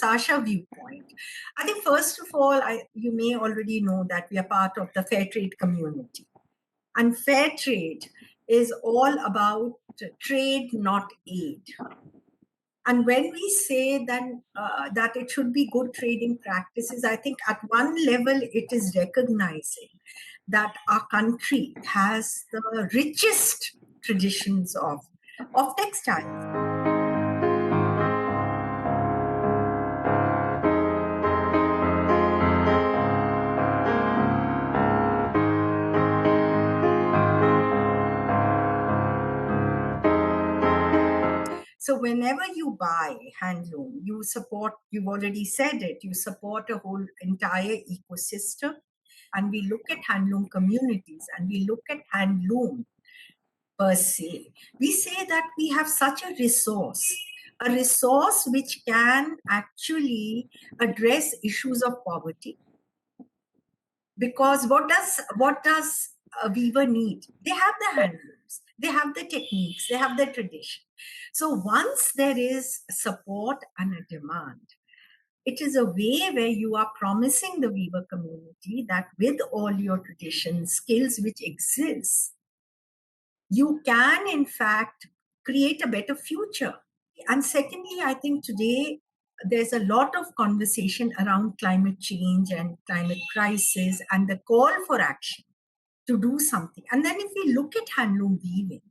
Sasha viewpoint. I think first of all, you may already know that we are part of the fair trade community. And fair trade is all about trade, not aid. And when we say that it should be good trading practices, I think at one level it is recognizing that our country has the richest traditions of textiles. So whenever you buy handloom, you've already said it, you support a whole entire ecosystem. And we look at handloom communities and we look at handloom per se. We say that we have such a resource which can actually address issues of poverty. Because what does a weaver need? They have the handlooms, they have the techniques, they have the tradition. So once there is support and a demand, it is a way where you are promising the weaver community that with all your tradition skills which exist, you can in fact create a better future. And secondly, I think today there's a lot of conversation around climate change and climate crisis and the call for action to do something. And then if we look at handloom weaving,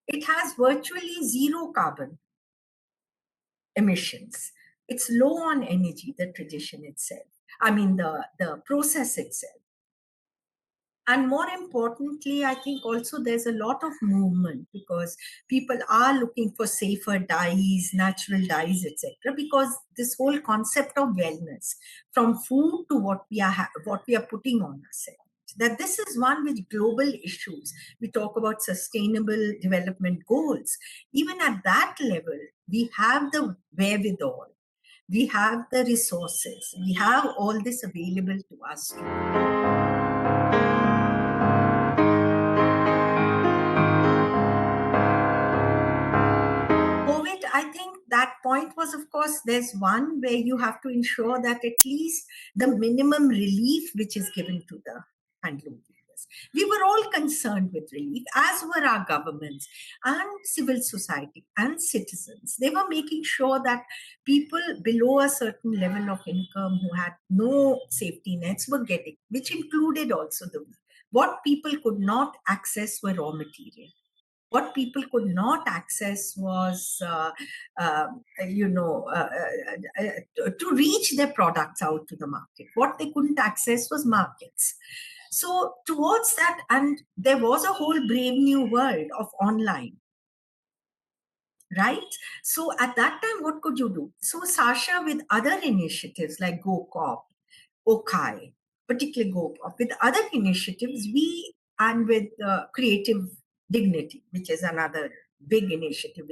it has virtually zero carbon emissions. It's low on energy, the tradition itself. I mean, the process itself. And more importantly, I think also there's a lot of movement because people are looking for safer dyes, natural dyes, etc. Because this whole concept of wellness, from food to what we are putting on ourselves, that this is one with global issues. We talk about sustainable development goals. Even at that level, we have the wherewithal, we have the resources, we have all this available to us. I think that point was, of course, there's one where you have to ensure that at least the minimum relief which is given to the handloom weavers. We were all concerned with relief, as were our governments and civil society and citizens. They were making sure that people below a certain level of income who had no safety nets were getting, which included also the weave. What people could not access were raw material. What people could not access was, to reach their products out to the market. What they couldn't access was markets. So towards that, and there was a whole brave new world of online, right? So at that time, what could you do? So Sasha, with other initiatives like GoCop, Okai, particularly GoCop, with other initiatives, and with Creative Dignity, which is another big initiative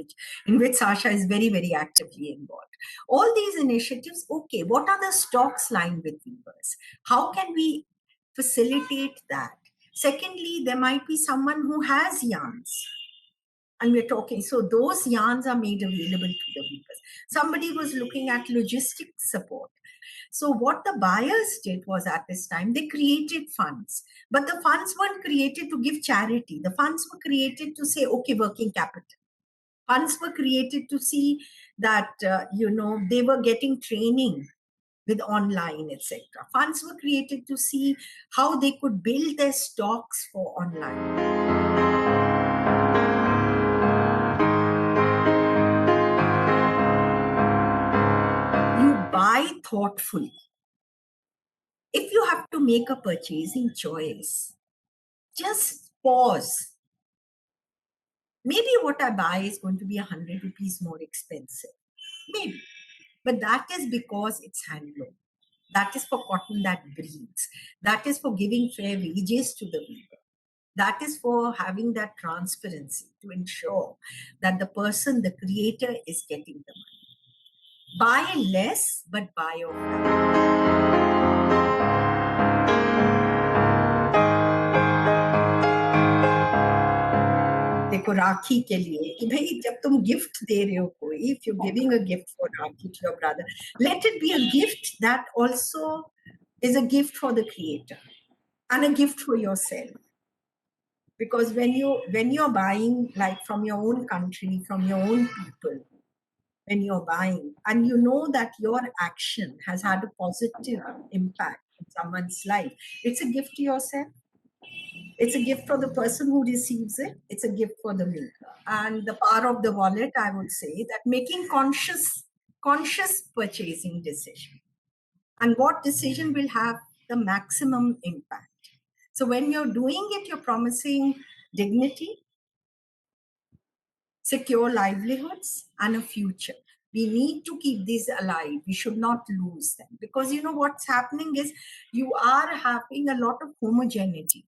in which Sasha is very, very actively involved. All these initiatives, okay, what are the stocks lying with weavers? How can we facilitate that? Secondly, there might be someone who has yarns. And we're talking, so those yarns are made available to the weavers. Somebody was looking at logistics support. So what the buyers did was, at this time, they created funds. But the funds weren't created to give charity. The funds were created to say, okay, working capital. Funds were created to see that, they were getting training with online, etc. Funds were created to see how they could build their stocks for online. Buy thoughtfully. If you have to make a purchasing choice, just pause. Maybe what I buy is going to be 100 rupees more expensive. Maybe. But that is because it's handloom. That is for cotton that breathes. That is for giving fair wages to the weaver. That is for having that transparency to ensure that the person, the creator, is getting the money. Buy less, but buy of value. देखो राखी के लिए कि भाई जब तुम gift दे रहे हो कोई if you're giving a gift for Rakhi to your brother, let it be a gift that also is a gift for the creator and a gift for yourself. Because when you're buying like from your own country, from your own people, when you're buying and you know that your action has had a positive impact in someone's life, it's a gift to yourself, it's a gift for the person who receives it, it's a gift for the maker. And the power of the wallet, I would say that making conscious purchasing decision, and what decision will have the maximum impact. So when you're doing it, you're promising dignity, secure livelihoods, and a future. We need to keep these alive. We should not lose them, because you know what's happening is you are having a lot of homogeneity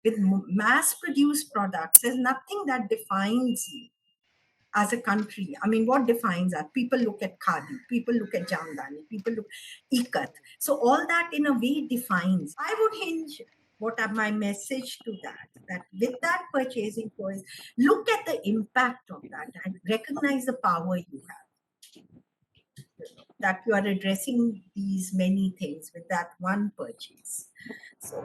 with mass produced products. There's nothing that defines you as a country. I mean, what defines that? People look at khadi, people look at jamdani, people look ikat. So all that in a way defines. I would hinge what are my message to that with that purchasing choice, look at the impact of that and recognize the power you have, that you are addressing these many things with that one purchase. So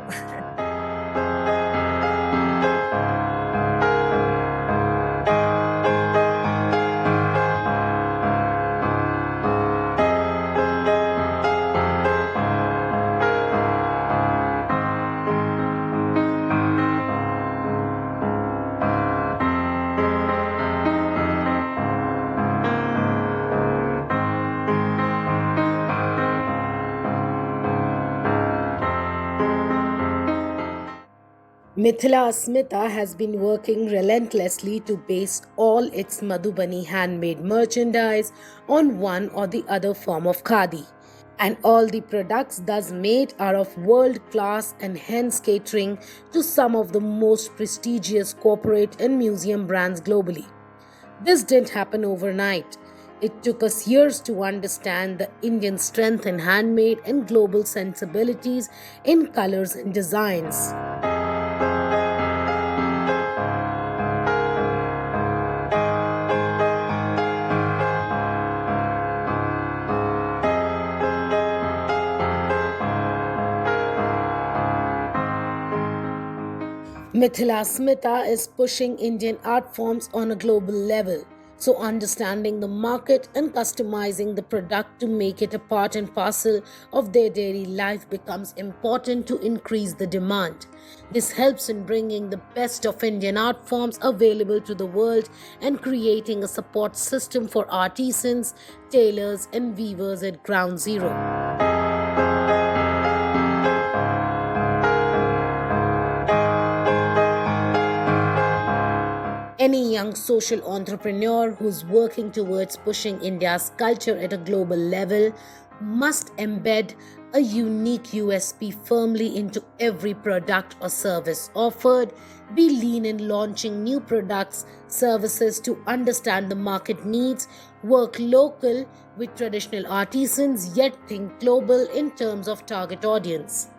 Mithila Asmita has been working relentlessly to base all its Madhubani handmade merchandise on one or the other form of khadi. And all the products thus made are of world class and hence catering to some of the most prestigious corporate and museum brands globally. This didn't happen overnight. It took us years to understand the Indian strength in handmade and global sensibilities in colors and designs. Mithila Smita is pushing Indian art forms on a global level. So, understanding the market and customizing the product to make it a part and parcel of their daily life becomes important to increase the demand. This helps in bringing the best of Indian art forms available to the world and creating a support system for artisans, tailors, and weavers at ground zero. Any young social entrepreneur who's working towards pushing India's culture at a global level must embed a unique USP firmly into every product or service offered, be lean in launching new products, services to understand the market needs, work local with traditional artisans, yet think global in terms of target audience.